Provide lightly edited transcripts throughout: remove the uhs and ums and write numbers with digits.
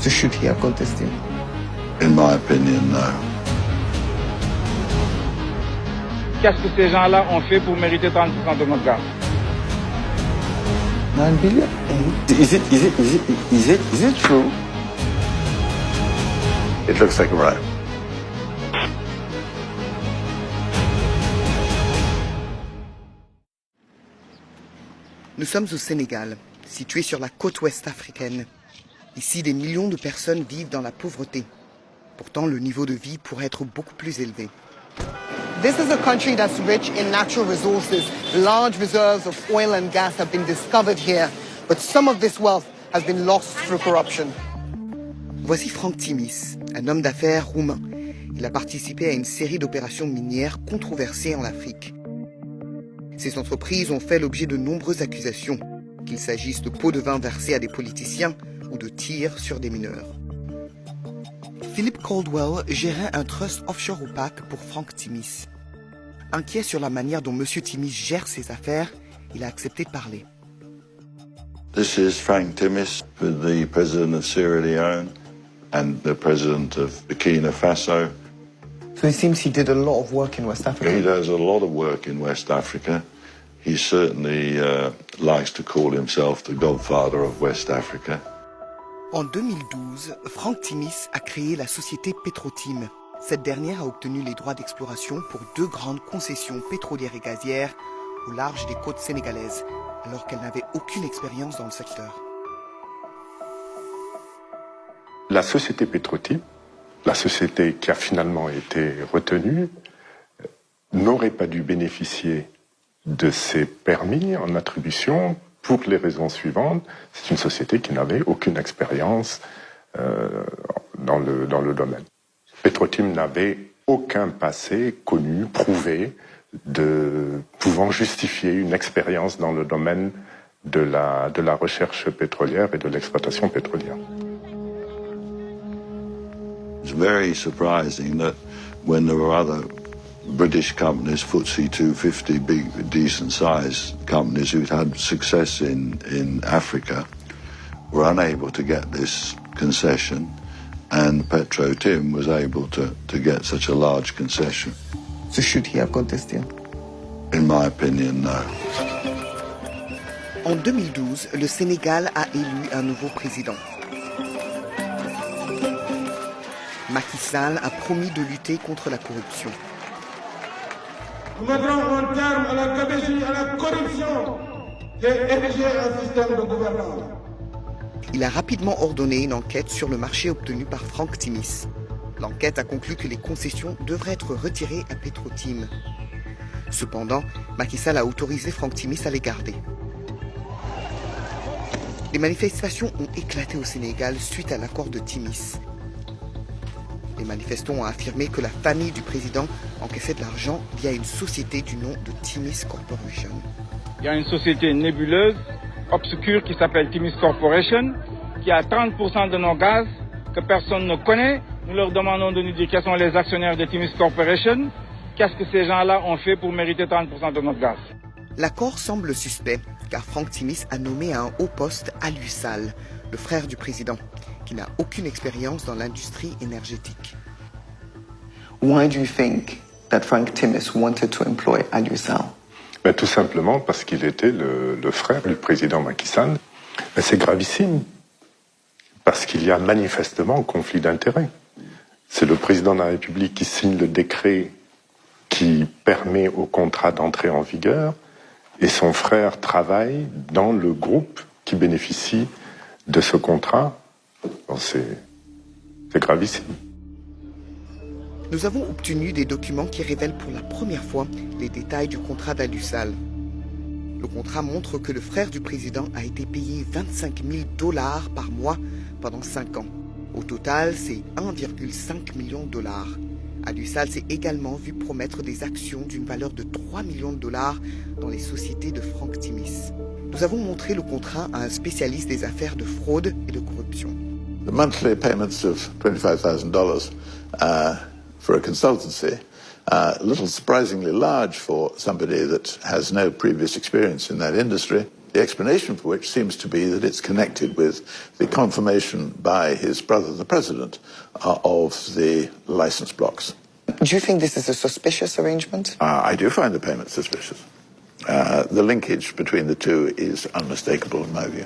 So should he have contested? In my opinion, no. Qu'est-ce que ces gens-là ont fait pour mériter 30% de notre gaz? 9 billion? Is it true? It looks like a bribe. Nous sommes au Sénégal, situé sur la côte ouest africaine. Ici, des millions de personnes vivent dans la pauvreté. Pourtant, le niveau de vie pourrait être beaucoup plus élevé. This is a country that's rich in natural resources. Large reserves of oil and gas have been discovered here, but some of this wealth has been lost through corruption. Voici Franck Timis, un homme d'affaires roumain. Il a participé à une série d'opérations minières controversées en Afrique. Ces entreprises ont fait l'objet de nombreuses accusations, qu'il s'agisse de pots de vin versés à des politiciens ou de tirs sur des mineurs. Philip Caldwell gérait un trust offshore opaque pour Franck Timis. Inquiet sur la manière dont M. Timis gère ses affaires, il a accepté de parler. This is Frank Timis, the president of Sierra Leone and the president of Burkina Faso. So it seems he did a lot of work in West Africa. He does a lot of work in West Africa. He certainly likes to call himself the godfather of West Africa. En 2012, Franck Timis a créé la société Petrotim. Cette dernière a obtenu les droits d'exploration pour 2 grandes concessions pétrolières et gazières au large des côtes sénégalaises, alors qu'elle n'avait aucune expérience dans le secteur. La société Petrotim, la société qui a finalement été retenue, n'aurait pas dû bénéficier de ces permis en attribution pour les raisons suivantes. C'est une société qui n'avait aucune expérience dans le domaine. Petrotim n'avait aucun passé connu, prouvé, pouvant justifier une expérience dans le domaine de la recherche pétrolière et de l'exploitation pétrolière. It's very surprising that when there were other British companies, FTSE 250, big, decent-sized companies who'd had success in Africa, were unable to get this concession, and Petro-Tim was able to get such a large concession. So should he have contested? In my opinion, no. En 2012, le Sénégal a élu un nouveau président. Macky Sall a promis de lutter contre la corruption. Nous mettrons un terme à la gabegie, à la corruption qui est érigée un système de gouvernance. Il a rapidement ordonné une enquête sur le marché obtenu par Franck Timis. L'enquête a conclu que les concessions devraient être retirées à Petrotim. Cependant, Macky Sall a autorisé Franck Timis à les garder. Les manifestations ont éclaté au Sénégal suite à l'accord de Timis. Les manifestants ont affirmé que la famille du président encaissait de l'argent via une société du nom de Timis Corporation. Il y a une société nébuleuse, obscure, qui s'appelle Timis Corporation, qui a 30% de nos gaz que personne ne connaît. Nous leur demandons de nous dire quels sont les actionnaires de Timis Corporation. Qu'est-ce que ces gens-là ont fait pour mériter 30% de notre gaz? L'accord semble suspect, car Franck Timis a nommé à un haut poste Aliou Sall, le frère du président, qui n'a aucune expérience dans l'industrie énergétique. Why do you think that Frank Timis wanted to employ Aliou Sall? Ben, tout simplement parce qu'il était le frère du président Macky Sall. Ben, c'est gravissime, parce qu'il y a manifestement conflit d'intérêts. C'est le président de la République qui signe le décret qui permet au contrat d'entrer en vigueur, et son frère travaille dans le groupe qui bénéficie de ce contrat. Bon, c'est gravissime. Nous avons obtenu des documents qui révèlent pour la première fois les détails du contrat d'Aliou Sall. Le contrat montre que le frère du président a été payé 25 000 $ par mois pendant 5 ans. Au total, c'est 1,5 million $. Aliou Sall s'est également vu promettre des actions d'une valeur de 3 millions $ dans les sociétés de Franck Timis. Nous avons montré le contrat à un spécialiste des affaires de fraude et de corruption. The monthly payments of $25,000 for a consultancy, a little surprisingly large for somebody that has no previous experience in that industry. The explanation for which seems to be that it's connected with the confirmation by his brother, the president, of the license blocks. Do you think this is a suspicious arrangement? I do find the payment suspicious. The linkage between the two is unmistakable in my view.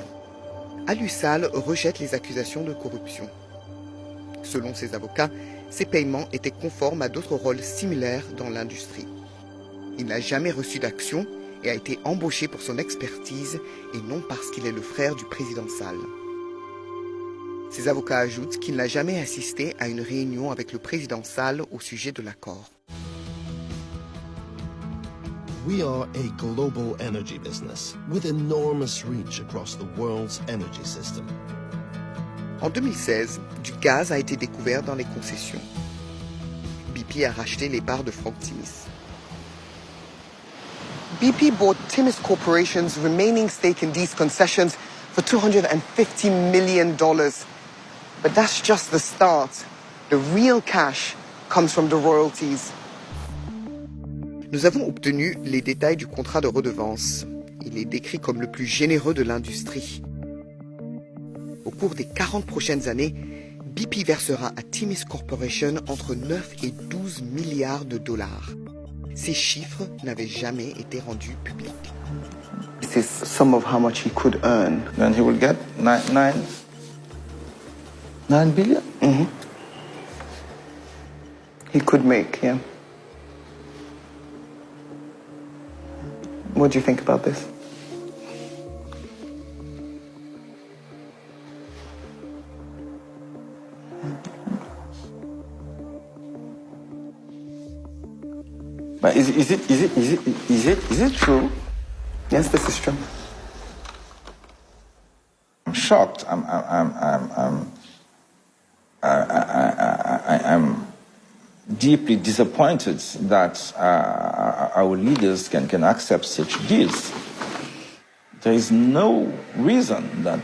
Al-Ussal rejette les accusations de corruption. Selon ses avocats, ces paiements étaient conformes à d'autres rôles similaires dans l'industrie. Il n'a jamais reçu d'action et a été embauché pour son expertise et non parce qu'il est le frère du président Sall. Ses avocats ajoutent qu'il n'a jamais assisté à une réunion avec le président Sall au sujet de l'accord. We are a global energy business with enormous reach across the world's energy system. En 2016, du gaz a été découvert dans les concessions. BP a racheté les parts de Frank Timis. BP bought Timis Corporation's remaining stake in these concessions for $250 million. But that's just the start. The real cash comes from the royalties. Nous avons obtenu les détails du contrat de redevance. Il est décrit comme le plus généreux de l'industrie. Au cours des 40 prochaines années, BP versera à Timis Corporation entre 9 et 12 milliards de dollars. Ces chiffres n'avaient jamais été rendus publics. This is some of how much he could earn. Then he will get 9 billion? Mm-hmm. He could make, yeah. What do you think about this? But is it true? Yes, this is true. I'm shocked. I'm deeply disappointed that our leaders can accept such deals. There is no reason that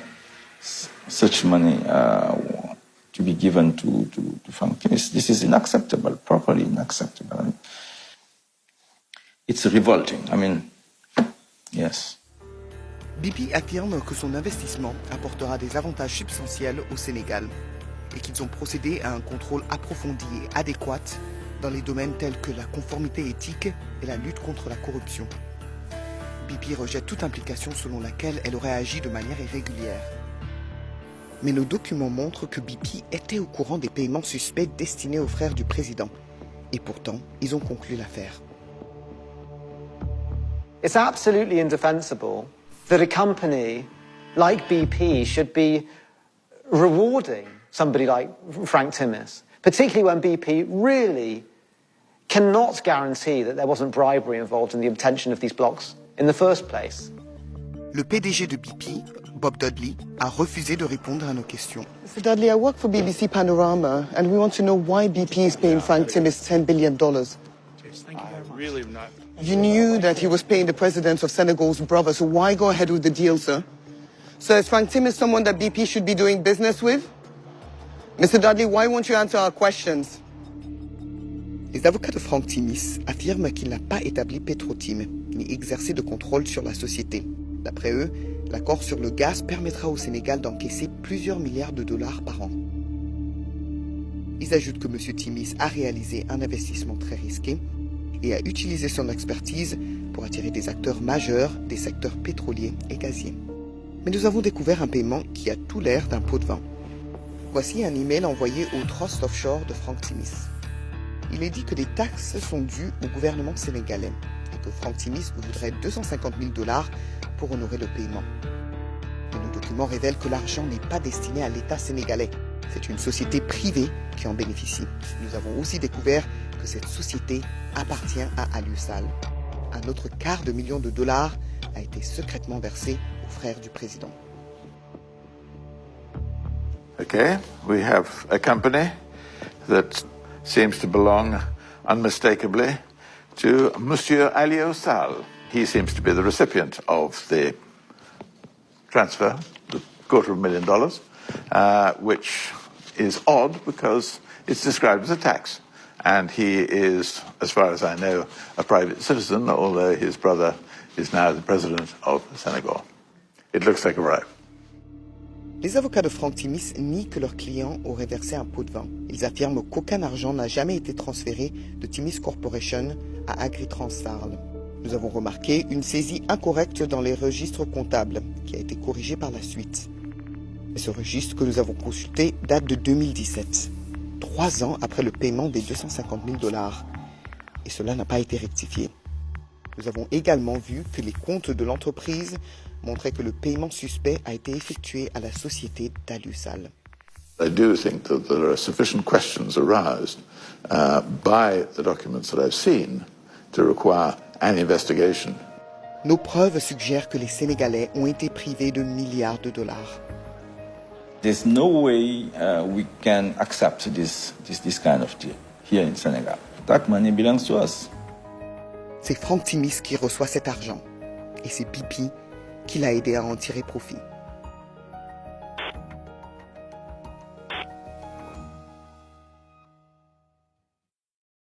such money to be given to Frank Timis. This is unacceptable, properly unacceptable. It's revolting. I mean, yes. BP affirme que son investissement apportera des avantages substantiels au Sénégal et qu'ils ont procédé à un contrôle approfondi et adéquat dans les domaines tels que la conformité éthique et la lutte contre la corruption. BP rejette toute implication selon laquelle elle aurait agi de manière irrégulière. Mais nos documents montrent que BP était au courant des paiements suspects destinés aux frères du président. Et pourtant, ils ont conclu l'affaire. It's absolutely indefensible that a company like BP should be rewarding somebody like Frank Timis, particularly when BP really cannot guarantee that there wasn't bribery involved in the obtention of these blocks in the first place. Le PDG de BP, Bob Dudley, a refusé de répondre à nos questions. Mr. Dudley, I work for BBC Panorama, and we want to know why BP is paying Frank Timis $10 billion. You knew that he was paying the president of Senegal's brother, so why go ahead with the deal, sir? So is Frank Timis someone that BP should be doing business with? Mr. Dudley, why won't you answer our questions? Les avocats de Frank Timis affirment qu'il n'a pas établi Petrotim, ni exercé de contrôle sur la société. D'après eux, l'accord sur le gaz permettra au Sénégal d'encaisser plusieurs milliards de dollars par an. Ils ajoutent que M. Timis a réalisé un investissement très risqué et a utilisé son expertise pour attirer des acteurs majeurs des secteurs pétroliers et gaziers. Mais nous avons découvert un paiement qui a tout l'air d'un pot de vin. Voici un email envoyé au Trust Offshore de Frank Timis. Il est dit que des taxes sont dues au gouvernement sénégalais et que Frank Timis voudrait $250 000 pour honorer le paiement. Mais nos documents révèlent que l'argent n'est pas destiné à l'État sénégalais. C'est une société privée qui en bénéficie. Nous avons aussi découvert que cette société appartient à Al-Ussal. Un autre $250 000 a été secrètement versé aux frères du président. Okay, we have a company that seems to belong unmistakably to Monsieur Al-Ussal. He seems to be the recipient of the transfer, the $250,000, which is odd because it's described as a tax. And he is, as far as I know, a private citizen, although his brother is now the president of Senegal. It looks like a bribe. Les avocats de Frank Timis nient que leur client aurait versé un pot de vin. Ils affirment qu'aucun argent n'a jamais été transféré de Timis Corporation à Agritranstarl. Nous avons remarqué une saisie incorrecte dans les registres comptables, qui a été corrigée par la suite. Mais ce registre que nous avons consulté date de 2017, 3 ans après le paiement des $250 000. Et cela n'a pas été rectifié. Nous avons également vu que les comptes de l'entreprise montraient que le paiement suspect a été effectué à la société d'Alusal. I do think that there are sufficient questions aroused by the documents that I've seen to require an investigation. Nos preuves suggèrent que les Sénégalais ont été privés de milliards de dollars. There's no way we can accept this kind of deal here in Senegal. That money belongs to us. C'est Frank Timis qui reçoit cet argent et c'est BP qui l'a aidé à en tirer profit.